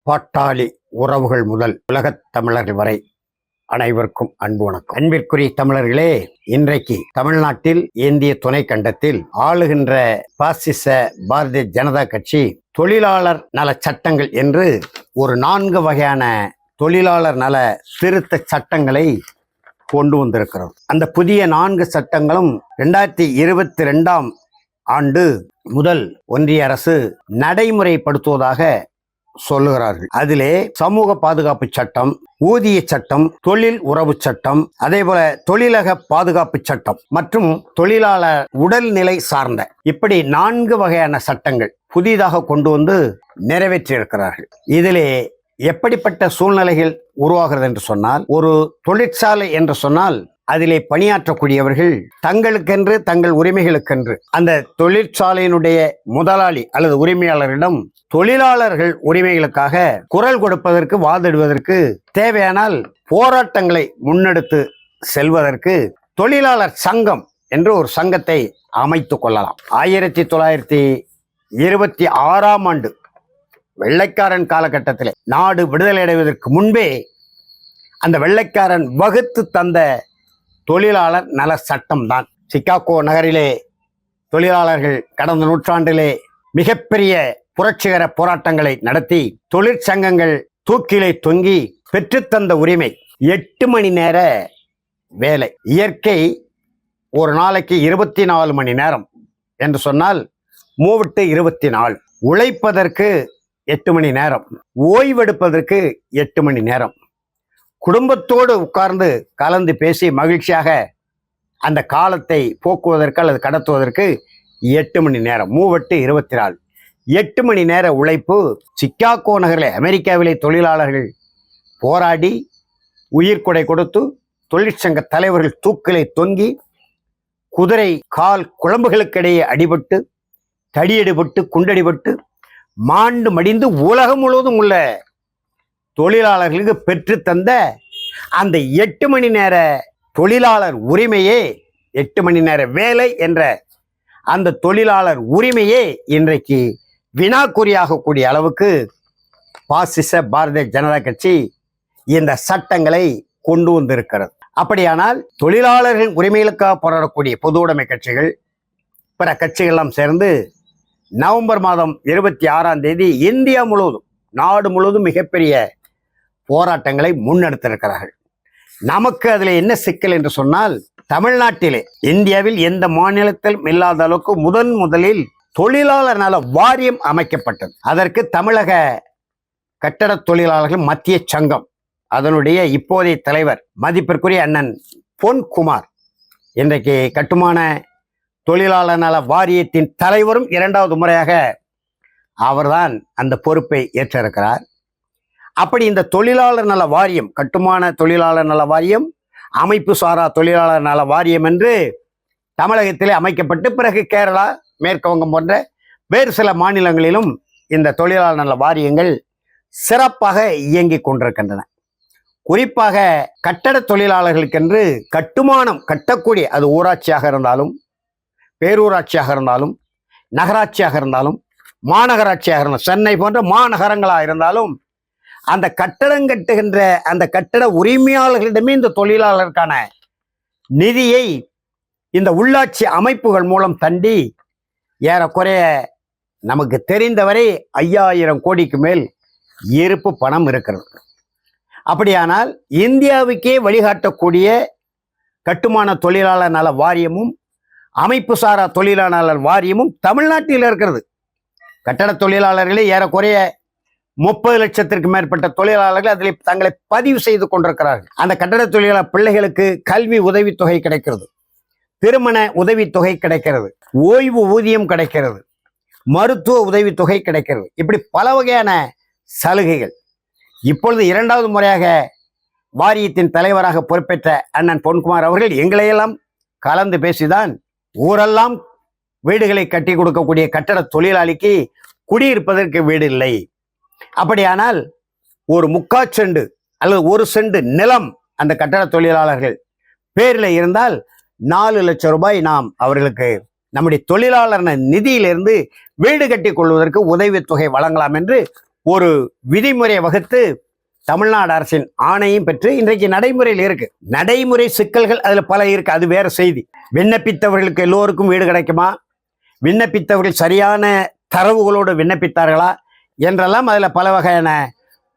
பாட்டாளி உறவுகள் முதல் உலகத் தமிழர்கள் வரை அனைவருக்கும் அன்பு வணக்கம். அன்பிற்குரிய தமிழர்களே, இன்றைக்கு தமிழ்நாட்டில் இந்திய துணை கண்டத்தில் ஆளுகின்ற பாசிச பாரதிய ஜனதா கட்சி தொழிலாளர் நல சட்டங்கள் என்று ஒரு 4 வகையான தொழிலாளர் நல திருத்த சட்டங்களை கொண்டு வந்திருக்கிறது. அந்த புதிய 4 சட்டங்களும் 2022ஆம் ஆண்டு முதல் ஒன்றிய அரசு நடைமுறைப்படுத்துவதாக சொல்லுகிறார்கள். அதிலே சமூக பாதுகாப்பு சட்டம், ஊதிய சட்டம், தொழில் உறவு சட்டம், அதே போல தொழிலக பாதுகாப்பு சட்டம் மற்றும் தொழிலாளர் உடல்நிலை சார்ந்த இப்படி 4 வகையான சட்டங்கள் புதிதாக கொண்டு வந்து நிறைவேற்றியிருக்கிறார்கள். இதிலே எப்படிப்பட்ட சூழ்நிலைகள் உருவாகிறது என்று சொன்னால், ஒரு தொழிற்சாலை என்று சொன்னால் அதிலே பணியாற்றக்கூடியவர்கள் தங்களுக்கென்று தங்கள் உரிமைகளுக்கென்று அந்த தொழிற்சாலையினுடைய முதலாளி அல்லது உரிமையாளரிடம் தொழிலாளர்கள் உரிமைகளுக்காக குரல் கொடுப்பதற்கு, வாதிடுவதற்கு, தேவையானால் போராட்டங்களை முன்னெடுத்து செல்வதற்கு தொழிலாளர் சங்கம் என்று ஒரு சங்கத்தை அமைத்துக் கொள்ளலாம். 1926ஆம் ஆண்டு வெள்ளைக்காரன் காலகட்டத்திலே நாடு விடுதலை அடைவதற்கு முன்பே அந்த வெள்ளைக்காரன் வகுத்து தந்த தொழிலாளர் நல சட்டம் தான். சிகாகோ நகரிலே தொழிலாளர்கள் கடந்த நூற்றாண்டிலே மிகப்பெரிய புரட்சிகர போராட்டங்களை நடத்தி தொழிற்சங்கங்கள் தூக்கிலே தொங்கி பெற்றுத்தந்த உரிமை 8 மணி நேர வேலை. இயற்கை ஒரு நாளைக்கு 24 மணி நேரம் என்று சொன்னால் 3/24. உழைப்பதற்கு 8 மணி நேரம், ஓய்வெடுப்பதற்கு 8 மணி நேரம், குடும்பத்தோடு உட்கார்ந்து கலந்து பேசி மகிழ்ச்சியாக அந்த காலத்தை போக்குவதற்கு அல்லது கடத்துவதற்கு 8 மணி நேரம், 3/24. 8 மணி நேர உழைப்பு. சிகாகோ நகரில் அமெரிக்காவிலே தொழிலாளர்கள் போராடி உயிர்கொடை கொடுத்து தொழிற்சங்க தலைவர்கள் தூக்கிலே தொங்கி குதிரை கால் குழம்புகளுக்கிடையே அடிபட்டு தடியடிபட்டு குண்டடிபட்டு மாண்டு மடிந்து உலகம் முழுவதும் உள்ள தொழிலாளர்களுக்கு பெற்று தந்த அந்த 8 மணி நேர தொழிலாளர் உரிமையே, 8 மணி நேர வேலை என்ற அந்த தொழிலாளர் உரிமையே இன்றைக்கு வினாக்குறியாகக்கூடிய அளவுக்கு பாசிச பாரதிய ஜனதா கட்சி இந்த சட்டங்களை கொண்டு வந்திருக்கிறது. அப்படியானால் தொழிலாளர்கள் உரிமைகளுக்காக போராடக்கூடிய பொது உடைமை கட்சிகள், பிற கட்சிகளெல்லாம் சேர்ந்து நவம்பர் மாதம் 26ஆம் தேதி இந்தியா முழுவதும், நாடு முழுவதும் மிகப்பெரிய போராட்டங்களை முன்னெடுத்திருக்கிறார்கள். நமக்கு அதில் என்ன சிக்கல் என்று சொன்னால், தமிழ்நாட்டிலே இந்தியாவில் எந்த மாநிலத்திலும் இல்லாத அளவுக்கு முதலில் தொழிலாளர் நல வாரியம் அமைக்கப்பட்டது. அதற்கு தமிழக கட்டட தொழிலாளர்கள் மத்திய சங்கம், அதனுடைய இப்போதைய தலைவர் மதிப்பிற்குரிய அண்ணன் பொன்குமார் இன்றைக்கு கட்டுமான தொழிலாளர் நல வாரியத்தின் தலைவரும் 2வது முறையாக அவர்தான் அந்த பொறுப்பை ஏற்றிருக்கிறார். அப்படி இந்த தொழிலாளர் நல வாரியம், கட்டுமான தொழிலாளர் நல வாரியம், அமைப்பு சாரா தொழிலாளர் நல வாரியம் என்று தமிழகத்திலே அமைக்கப்பட்டு பிறகு கேரளா, மேற்கு வங்கம் போன்ற வேறு சில மாநிலங்களிலும் இந்த தொழிலாளர் நல வாரியங்கள் சிறப்பாக இயங்கிக் கொண்டிருக்கின்றன. குறிப்பாக கட்டட தொழிலாளர்களுக்கென்று கட்டுமானம் கட்டக்கூடிய, அது ஊராட்சியாக இருந்தாலும், பேரூராட்சியாக இருந்தாலும், நகராட்சியாக இருந்தாலும், மாநகராட்சியாக இருந்தாலும், சென்னை போன்ற மாநகரங்களாக இருந்தாலும், அந்த கட்டடம் கட்டுகின்ற அந்த கட்டட உரிமையாளர்களிடமே இந்த தொழிலாளருக்கான நிதியை இந்த உள்ளாட்சி அமைப்புகள் மூலம் தண்டி ஏறக்குறைய நமக்கு தெரிந்தவரை 5000 கோடிக்கு மேல் இருப்பு பணம் இருக்கிறது. அப்படியானால் இந்தியாவுக்கே வழிகாட்டக்கூடிய கட்டுமான தொழிலாளர் நல வாரியமும் அமைப்பு சாரா தொழிலாளர் வாரியமும் தமிழ்நாட்டில் இருக்கிறது. கட்டட தொழிலாளர்களே ஏறக்குறைய 30 லட்சத்திற்கு மேற்பட்ட தொழிலாளர்கள் அதில் தங்களை பதிவு செய்து கொண்டிருக்கிறார்கள். அந்த கட்டட தொழிலாளர் பிள்ளைகளுக்கு கல்வி உதவித்தொகை கிடைக்கிறது, திருமண உதவித்தொகை கிடைக்கிறது, ஓய்வு ஊதியம் கிடைக்கிறது, மருத்துவ உதவித்தொகை கிடைக்கிறது. இப்படி பல வகையான சலுகைகள். இப்பொழுது 2வது முறையாக வாரியத்தின் தலைவராக பொறுப்பேற்ற அண்ணன் பொன்குமார் அவர்கள் எங்களையெல்லாம் கலந்து பேசிதான் ஊரெல்லாம் வீடுகளை கட்டி கொடுக்கக்கூடிய கட்டட தொழிலாளிக்கு குடியிருப்பதற்கு வீடு இல்லை, அப்படியானால் ஒரு 3/4 செண்டு அல்லது 1 செண்டு நிலம் அந்த கட்டட தொழிலாளர்கள் பேரில் இருந்தால் 4 லட்சம் ரூபாய் நாம் அவர்களுக்கு நம்முடைய தொழிலாளர் நிதியிலிருந்து வீடு கட்டி கொள்வதற்கு உதவித்தொகை வழங்கலாம் என்று ஒரு விதிமுறையை வகுத்து தமிழ்நாடு அரசின் ஆணையும் பெற்று இன்றைக்கு நடைமுறையில் இருக்கு. நடைமுறை சிக்கல்கள் அதுல பல இருக்கு, அது வேற செய்தி. விண்ணப்பித்தவர்களுக்கு எல்லோருக்கும் வீடு கிடைக்குமா, விண்ணப்பித்தவர்கள் சரியான தரவுகளோடு விண்ணப்பித்தார்களா என்றெல்லாம் அதுல பல வகையான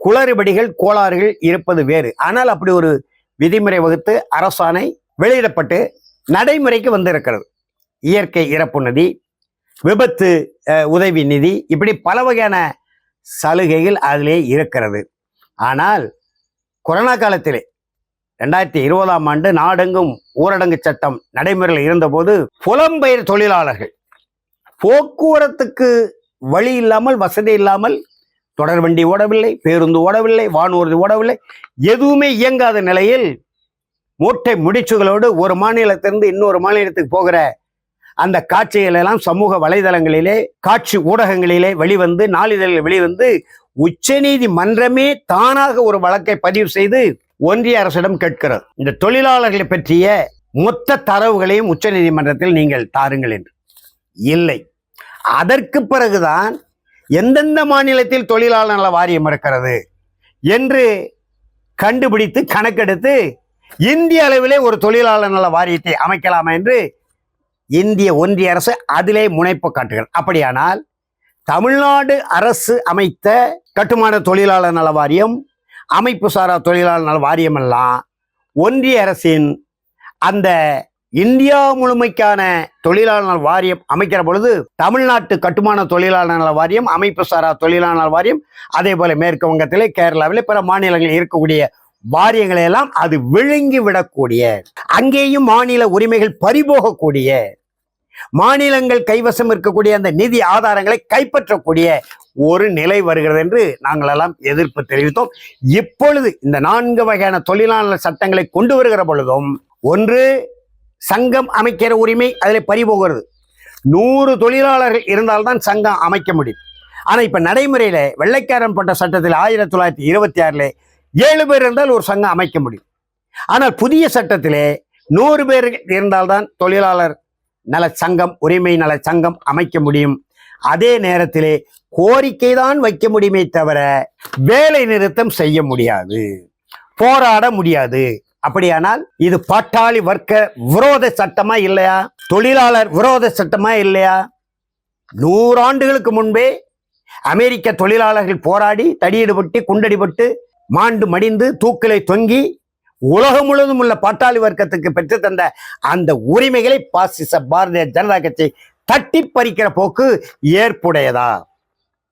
குளறுபடிகள் கோளாறுகள் இருப்பது வேறு. ஆனால் அப்படி ஒரு விதிமுறை வகுத்து அரசாணை வெளியிடப்பட்டு நடைமுறைக்கு வந்திருக்கிறது. இயற்கை இறப்பு நிதி, விபத்து உதவி நிதி, இப்படி பல வகையான சலுகைகள் அதிலே இருக்கிறது. ஆனால் கொரோனா காலத்திலே 2020ஆம் ஆண்டு நாடெங்கும் ஊரடங்கு சட்டம் நடைமுறையில் இருந்தபோது புலம்பெயர் தொழிலாளர்கள் போக்குவரத்துக்கு வழி இல்லாமல், வசதி இல்லாமல், தொடர் வண்டி ஓடவில்லை, பேருந்து ஓடவில்லை, வானூர்தி ஓடவில்லை, எதுவுமே இயங்காத நிலையில் மூட்டை முடிச்சுகளோடு ஒரு மாநிலத்திலிருந்து இன்னொரு மாநிலத்துக்கு போகிற அந்த காட்சிகள் எல்லாம் சமூக வலைதளங்களிலே, காட்சி ஊடகங்களிலே வெளிவந்து, நாளிதழில் வெளிவந்து, உச்சநீதிமன்றமே தானாக ஒரு வழக்கை பதிவு செய்து ஒன்றிய அரசிடம் கேட்கிறது. இந்த தொழிலாளர்களை பற்றிய மொத்த தரவுகளையும் உச்சநீதிமன்றத்தில் நீங்கள் தாருங்கள் என்று. இல்லை. அதற்கு பிறகுதான் எந்தெந்த மாநிலத்தில் தொழிலாளர் நல வாரியம் இருக்கிறது என்று கண்டுபிடித்து கணக்கெடுத்து இந்திய அளவிலே ஒரு தொழிலாளர் நல வாரியத்தை அமைக்கலாம் என்று இந்திய ஒன்றிய அரசு அதிலே முனைப்பு காட்டுகிறது. அப்படியானால் தமிழ்நாடு அரசு அமைத்த கட்டுமான தொழிலாளர் நல வாரியம், அமைப்பு சாரா தொழிலாளர் நல வாரியம் எல்லாம் ஒன்றிய அரசின் அந்த இந்தியா முழுமைக்கான தொழிலாளர் நல வாரியம் அமைக்கிற பொழுது தமிழ்நாட்டு கட்டுமான தொழிலாளர் நல வாரியம், அமைப்பு சாரா தொழிலாளர் நல வாரியம், அதே போல மேற்கு வங்கத்திலே, கேரளாவிலே, பிற மாநிலங்களில் இருக்கக்கூடிய வாரியங்களை எல்லாம் அது விழுங்கி விடக்கூடிய, அங்கேயும் மாநில உரிமைகள் பறிபோகக்கூடிய, மாநிலங்கள் கைவசம் இருக்கக்கூடிய அந்த நிதி ஆதாரங்களை கைப்பற்றக்கூடிய ஒரு நிலை வருகிறது என்று நாங்கள் எல்லாம் எதிர்ப்பு தெரிவித்தோம். இப்பொழுது இந்த 4 வகையான தொழிலாளர் சட்டங்களை கொண்டு வருகிற பொழுதும், ஒன்று சங்கம் அமைக்கிற உரிமை அதில் பறிபோகிறது. 100 தொழிலாளர்கள் இருந்தால்தான் சங்கம் அமைக்க முடியும். ஆனா இப்ப நடைமுறையில வெள்ளைக்காரன் போட்ட சட்டத்தில் 1926 7 பேர் இருந்தால் ஒரு சங்கம் அமைக்க முடியும். ஆனால் புதிய சட்டத்திலே 100 பேர் இருந்தால்தான் தொழிலாளர் நல சங்கம், உரிமை நல சங்கம் அமைக்க முடியும். அதே நேரத்திலே கோரிக்கை தான் வைக்க முடியுமே தவிர வேலை நிறுத்தம் செய்ய முடியாது, போராட முடியாது. அப்படியானால் இது பாட்டாளி வர்க்க விரோத சட்டமா இல்லையா, தொழிலாளர் விரோத சட்டமா இல்லையா? 100 ஆண்டுகளுக்கு முன்பே அமெரிக்க தொழிலாளர்கள் போராடி தடியடிபட்டு குண்டடிபட்டு மாண்டு மடிந்து தூக்கிலை தொங்கி உலகம் முழுவதும் உள்ள பாட்டாளி வர்க்கத்துக்கு பெற்று தந்த அந்த உரிமைகளை பாசிச பாரதிய ஜனதா கட்சி தட்டி பறிக்கிற போக்கு ஏற்புடையதா?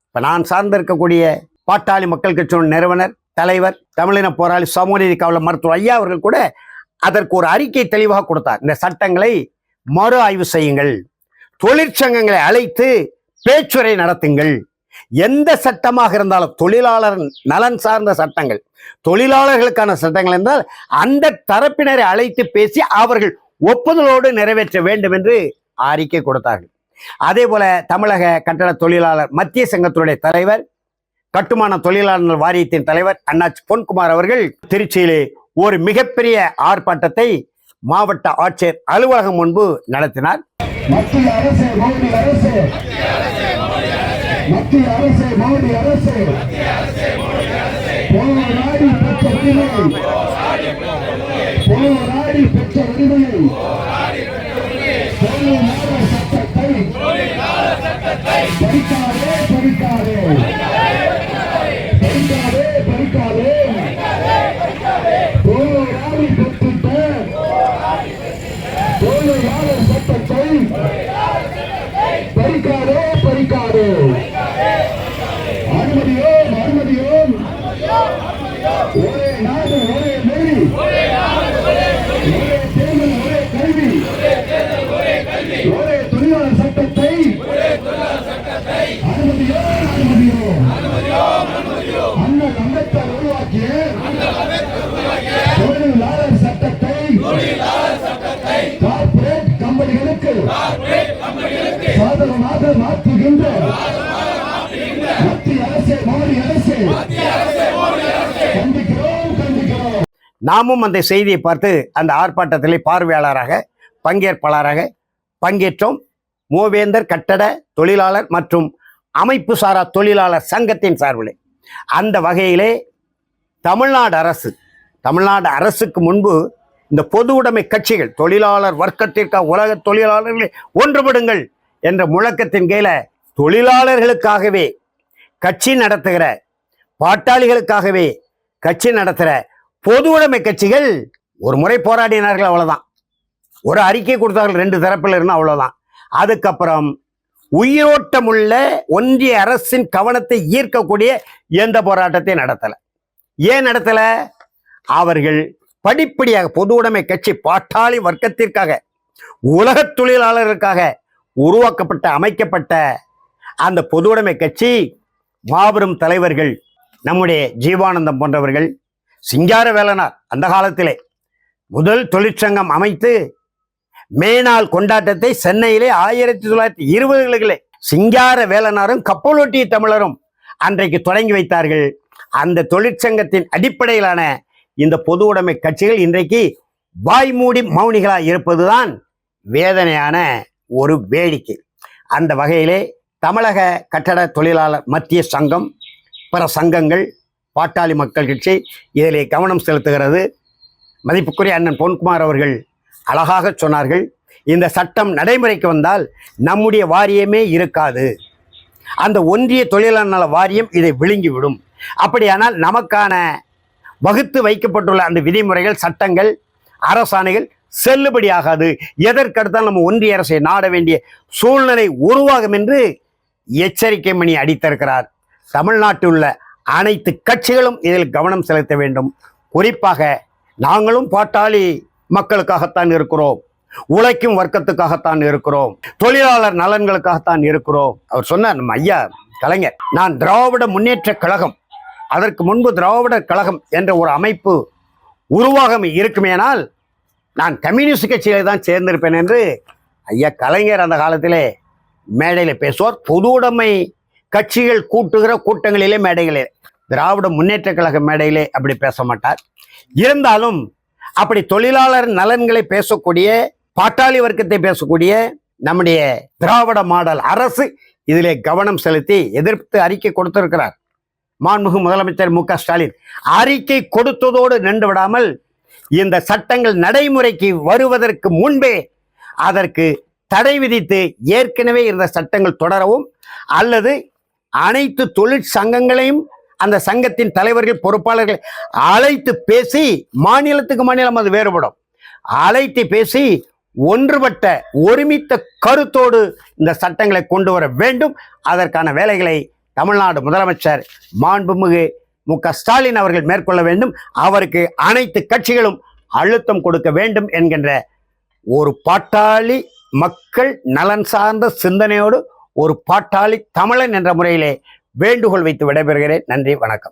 இப்ப நான் சார்ந்திருக்கக்கூடிய பாட்டாளி மக்கள் கட்சியின் நிறுவனர், தலைவர், தமிழின போராளி, சமூக நீதி காவலர் மருத்துவர் ஐயா அவர்கள் கூட அதற்கு ஒரு அறிக்கை தெளிவாக கொடுத்தார். இந்த சட்டங்களை மறு ஆய்வு செய்யுங்கள், தொழிற்சங்கங்களை அழைத்து பேச்சுரை நடத்துங்கள். எந்த சட்டமாக இருந்தாலும் தொழிலாளர் நலன் சார்ந்த சட்டங்கள், தொழிலாளர்களுக்கான சட்டங்கள் என்றால் அந்த தரப்பினரை அழைத்து பேசி அவர்கள் ஒப்புதலோடு நிறைவேற்ற வேண்டும் என்று அறிக்கை கொடுத்தார்கள். அதே போல தமிழக கட்டட தொழிலாளர் மத்திய சங்கத்தினுடைய தலைவர், கட்டுமான தொழிலாளர் வாரியத்தின் தலைவர் அண்ணாச்சி பொன்குமார் அவர்கள் திருச்சியிலே ஒரு மிகப்பெரிய ஆர்ப்பாட்டத்தை மாவட்ட ஆட்சியர் அலுவலகம் முன்பு நடத்தினார். மத்திய அரசு மோடி அரசு, மத்திய அரசு மோடி அரசு போராடி பெற்ற உரிமையை, போராடி பெற்ற உரிமையை, தொழிலாளர் சட்டத்தை பறிக்காதே, பறிக்காதே, பறிக்காதே, பறிக்காதே, போராடி பெற்றுட்ட தொழிலாளர் சட்டத்தை பறிக்காதே, பறிக்காதே. அனுமதியோம், அனுமதியோம். ஒரே நாடு, ஒரே மொழி, ஒரே தேர்தல், ஒரே கல்வி, ஒரே தொழிலாளர் சட்டத்தை அனுமதியோம், அனுமதியோம். அண்ணல் அம்பேத்கர் உருவாக்கிய தொழிலாளர் சட்டத்தை கார்ப்பரேட் கம்பெனிகளுக்கு சாதகமாக மாற்றுகின்ற மத்திய அரசு, மோடி அரசு கண்டிக்கிறோம், கண்டிக்கிறோம். நாமும் அந்த செய்தியை பார்த்து அந்த ஆர்ப்பாட்டத்திலே பார்வையாளராக பங்கேற்பாளராக பங்கேற்றோம். மூவேந்தர் கட்டட தொழிலாளர் மற்றும் அமைப்பு சாரா தொழிலாளர் சங்கத்தின் சார்பிலே அந்த வகையிலே தமிழ்நாடு அரசுக்கு முன்பு இந்த பொது உடைமை கட்சிகள் தொழிலாளர் வர்க்கத்திற்காக உலக தொழிலாளர்களை ஒன்றுபடுங்கள் என்ற முழக்கத்தின் கீழே தொழிலாளர்களுக்காகவே கட்சி நடத்துகிற பாட்டாளிகளுக்காகவே கட்சி நடத்துகிற பொது உடைமை கட்சிகள் ஒரு முறை போராடினார்கள், அவ்வளவுதான். ஒரு அறிக்கை கொடுத்தார்கள் 2 தரப்பில் இருந்து, அவ்வளவுதான். அதுக்கப்புறம் உயிரோட்டமுள்ள ஒன்றிய அரசின் கவனத்தை ஈர்க்கக்கூடிய எந்த போராட்டத்தை நடத்தலை. ஏன் நடத்தல? அவர்கள் படிப்படியாக பொது உடைமை கட்சி பாட்டாளி வர்க்கத்திற்காக உலக தொழிலாளர்களுக்காக உருவாக்கப்பட்ட அமைக்கப்பட்ட அந்த பொது உடைமை கட்சி மாபெரும் தலைவர்கள் நம்முடைய ஜீவானந்தம் போன்றவர்கள், சிங்கார வேலனார் அந்த காலத்திலே முதல் தொழிற்சங்கம் அமைத்து மேனாள் கொண்டாட்டத்தை சென்னையிலே 1920களிலே சிங்கார வேலனாரும் கப்பலோட்டிய தமிழரும் அன்றைக்கு தொடங்கி வைத்தார்கள். அந்த தொழிற்சங்கத்தின் அடிப்படையிலான இந்த பொது உடைமை கட்சிகள் இன்றைக்கு வாய்மூடி மௌனிகளாக இருப்பதுதான் வேதனையான ஒரு வேடிக்கை. அந்த வகையிலே தமிழக கட்டட தொழிலாளர் மத்திய சங்கம், பிற சங்கங்கள், பாட்டாளி மக்கள் கட்சி இதிலே கவனம் செலுத்துகிறது. மதிப்புக்குரிய அண்ணன் பொன்குமார் அவர்கள் அழகாக சொன்னார்கள், இந்த சட்டம் நடைமுறைக்கு வந்தால் நம்முடைய வாரியமே இருக்காது, அந்த ஒன்றிய தொழிலாளர் நல வாரியம் இதை விழுங்கிவிடும். அப்படியானால் நமக்கான வகுத்து வைக்கப்பட்டுள்ள அந்த விதிமுறைகள், சட்டங்கள், அரசாணைகள் செல்லுபடியாகாது. எதற்கடுத்தால் நம்ம ஒன்றிய அரசை நாட வேண்டிய சூழ்நிலை உருவாகும் என்று எச்சரிக்கை மணி அடித்திருக்கிறார். தமிழ்நாட்டில் உள்ள அனைத்து கட்சிகளும் இதில் கவனம் செலுத்த வேண்டும். குறிப்பாக நாங்களும் பாட்டாளி மக்களுக்காகத்தான் இருக்கிறோம், உழைக்கும் வர்க்கத்துக்காகத்தான் இருக்கிறோம், தொழிலாளர் நலன்களுக்காகத்தான் இருக்கிறோம். அவர் சொன்னார், நம்ம ஐயா கலைஞர், நான் திராவிட முன்னேற்ற கழகம், அதற்கு முன்பு திராவிடர் கழகம் என்ற ஒரு அமைப்பு உருவாகம் இருக்குமேனால் நான் கம்யூனிஸ்ட் கட்சியிலே தான் சேர்ந்திருப்பேன் என்று ஐயா கலைஞர் அந்த காலத்திலே மேடையில் பேசுவார். பொது உடைமை கட்சிகள் கூட்டுகிற கூட்டங்களிலே, மேடைகளே, திராவிட முன்னேற்ற கழக மேடையிலே அப்படி பேச மாட்டார். இருந்தாலும் அப்படி தொழிலாளர் நலன்களை பேசக்கூடிய, பாட்டாளி வர்க்கத்தை பேசக்கூடிய நம்முடைய திராவிட மாடல் அரசு இதிலே கவனம் செலுத்தி எதிர்த்து அறிக்கை கொடுத்திருக்கிறார். மாண்புமிகு முதலமைச்சர் மு.க. ஸ்டாலின் அறிக்கை கொடுத்ததோடு நின்று விடாமல் இந்த சட்டங்கள் நடைமுறைக்கு வருவதற்கு முன்பே அதற்கு தடை விதித்து ஏற்கனவே இருந்த சட்டங்கள் தொடரவும், அல்லது அனைத்து தொழிற்சங்கங்களையும் அந்த சங்கத்தின் தலைவர்கள் பொறுப்பாளர்கள் அழைத்து பேசி, மாநிலத்துக்கு மாநிலம் அது வேறுபடும், அழைத்து பேசி ஒன்றுபட்ட ஒருமித்த கருத்தோடு இந்த சட்டங்களை கொண்டு வர வேண்டும். அதற்கான வேலைகளை தமிழ்நாடு முதலமைச்சர் மாண்புமிகு மு.க. ஸ்டாலின் அவர்கள் மேற்கொள்ள வேண்டும். அவருக்கு அனைத்து கட்சிகளும் அழுத்தம் கொடுக்க வேண்டும் என்கின்ற ஒரு பாட்டாளி மக்கள் நலன் சார்ந்த சிந்தனையோடு ஒரு பாட்டாளி தமிழன் என்ற முறையிலே வேண்டுகோள் வைத்து விடைபெறுகிறேன். நன்றி, வணக்கம்.